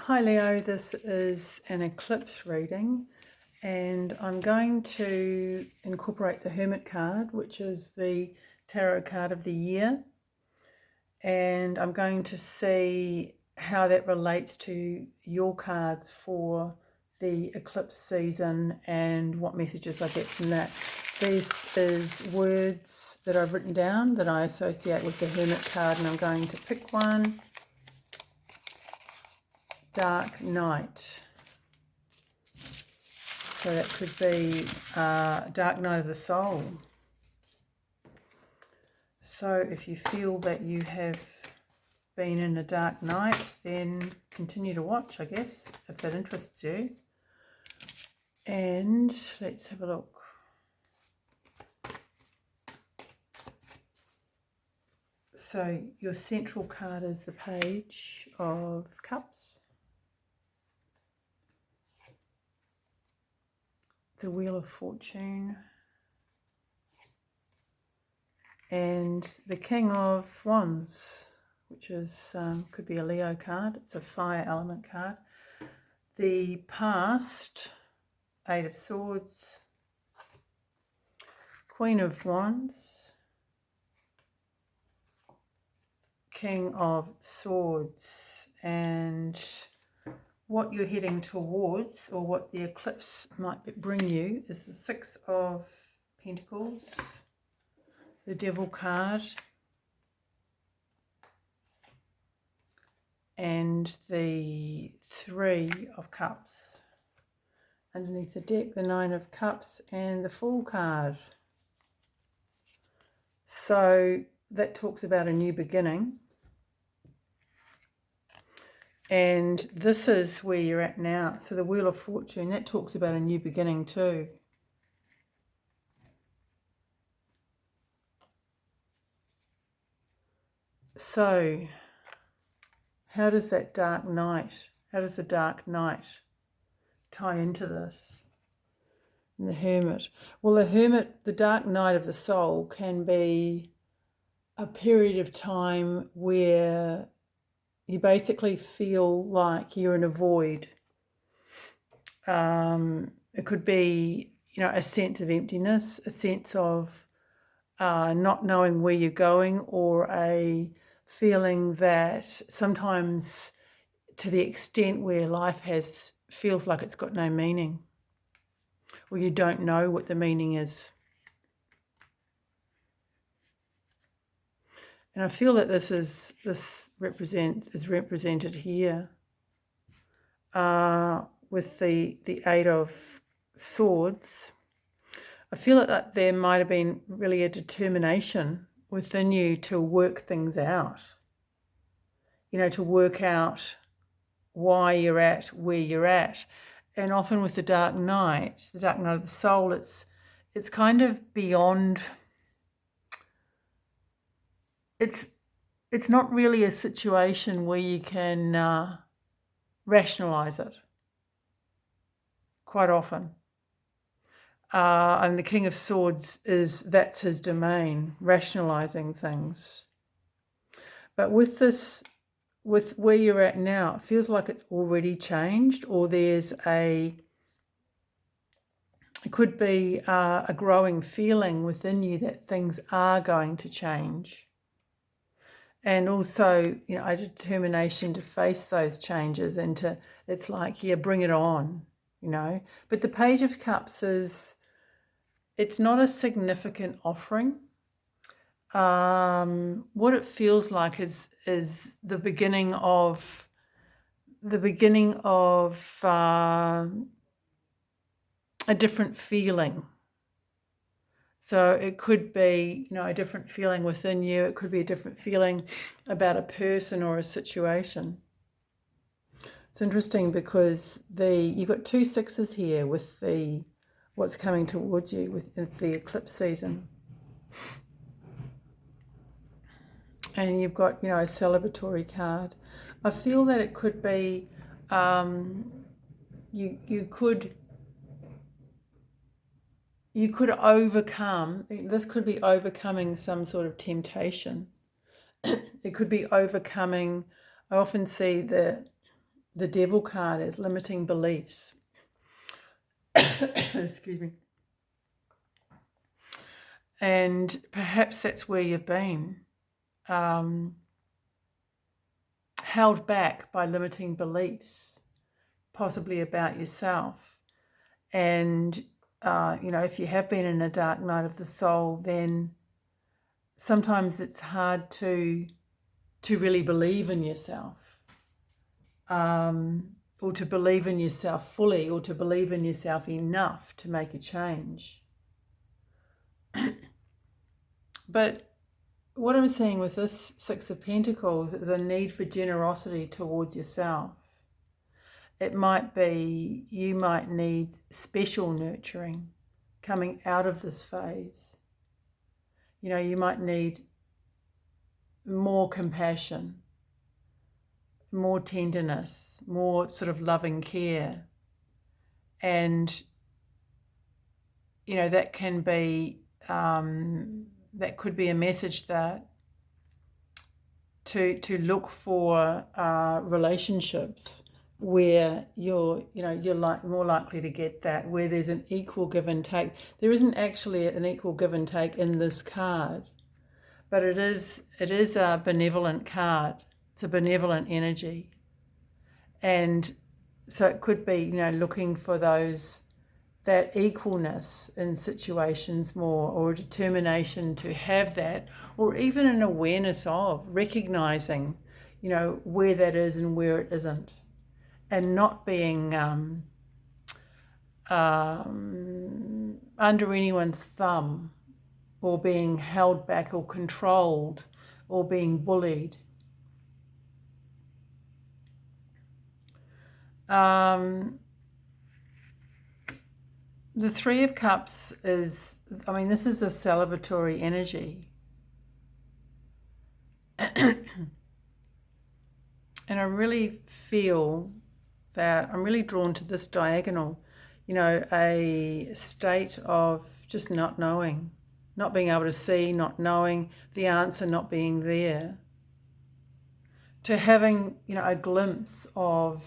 Hi Leo, this is an eclipse reading and I'm going to incorporate the Hermit card, which is the tarot card of the year, and I'm going to see how that relates to your cards for the eclipse season and what messages I get from that. This is words that I've written down that I associate with the Hermit card, and I'm going to pick one. Dark night. So that could be dark night of the soul. So if you feel that you have been in a dark night, then continue to watch, I guess, if that interests you. And let's have a look. So your central card is the Page of Cups, the Wheel of Fortune, and the King of Wands, which is could be a Leo card. It's a fire element card. The Past, Eight of Swords, Queen of Wands, King of Swords, and what you're heading towards, or what the eclipse might bring you, is the Six of Pentacles, the Devil card, and the Three of Cups. Underneath the deck, the Nine of Cups and the Fool card. So that talks about a new beginning. And this is where you're at now. So the Wheel of Fortune, that talks about a new beginning too. So how does that dark night, how does the dark night tie into this? And the Hermit. Well, the Hermit, the dark night of the soul, can be a period of time where you basically feel like you're in a void. It could be, a sense of emptiness, a sense of not knowing where you're going, or a feeling that sometimes, to the extent where life feels like it's got no meaning, or you don't know what the meaning is. And I feel that this is represented here with the Eight of Swords. I feel that there might have been really a determination within you to work things out. To work out why you're at where you're at. And often with the dark night of the soul, it's kind of beyond. It's not really a situation where you can rationalize it quite often. And the King of Swords that's his domain, rationalizing things. But with where you're at now, it feels like it's already changed, or it could be a growing feeling within you that things are going to change. And also, a determination to face those changes and it's like, bring it on, But the Page of Cups it's not a significant offering. What it feels like is the beginning of a different feeling. So it could be, a different feeling within you. It could be a different feeling about a person or a situation. It's interesting because you've got two sixes here with what's coming towards you with the eclipse season. And you've got, a celebratory card. I feel that it could be, you could overcome, this could be overcoming some sort of temptation. It could be overcoming, I often see the the Devil card as limiting beliefs. Excuse me. And perhaps that's where you've been, held back by limiting beliefs, possibly about yourself. And, if you have been in a dark night of the soul, then sometimes it's hard to really believe in yourself, or to believe in yourself fully, or to believe in yourself enough to make a change. But what I'm seeing with this Six of Pentacles is a need for generosity towards yourself. It might be you might need special nurturing coming out of this phase. You might need more compassion, more tenderness, more sort of loving care. And, that can be, that could be a message that to look for relationships where you're more likely to get that, where there's an equal give and take. There isn't actually an equal give and take in this card, but it is a benevolent card. It's a benevolent energy. And so it could be, looking for that equalness in situations more, or a determination to have that, or even an awareness of recognizing, where that is and where it isn't, and not being under anyone's thumb, or being held back or controlled, or being bullied. The Three of Cups is, this is a celebratory energy. And I really feel that I'm really drawn to this diagonal, a state of just not knowing, not being able to see, not knowing the answer, not being there, to having, a glimpse of,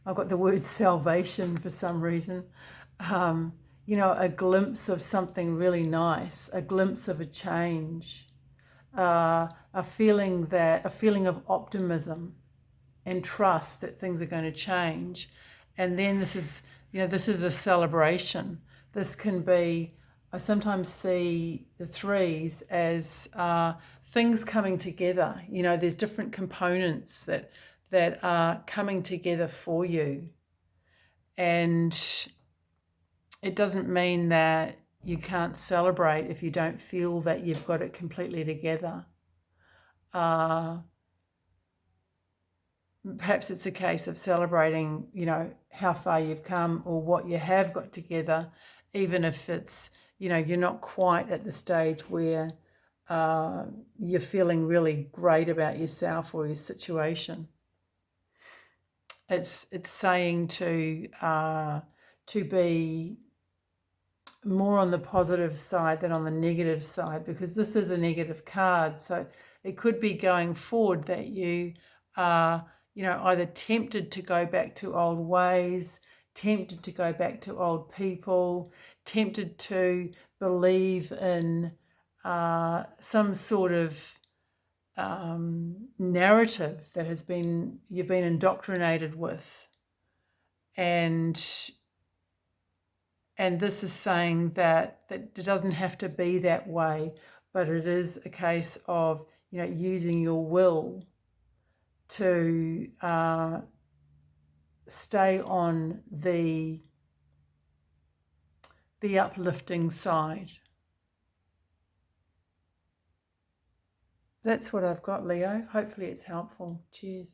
I've got the word salvation for some reason, a glimpse of something really nice, a glimpse of a change, a feeling of optimism and trust that things are going to change. And then this is a celebration. This can be, I sometimes see the threes as things coming together. There's different components that are coming together for you. And it doesn't mean that you can't celebrate if you don't feel that you've got it completely together. Perhaps it's a case of celebrating, how far you've come or what you have got together, even if it's, you're not quite at the stage where you're feeling really great about yourself or your situation. It's saying to be more on the positive side than on the negative side, because this is a negative card. So it could be going forward that you are, either tempted to go back to old ways, tempted to go back to old people, tempted to believe in some sort of narrative that you've been indoctrinated with. And this is saying that it doesn't have to be that way, but it is a case of, using your will to stay on the uplifting side. That's what I've got, Leo. Hopefully it's helpful. Cheers.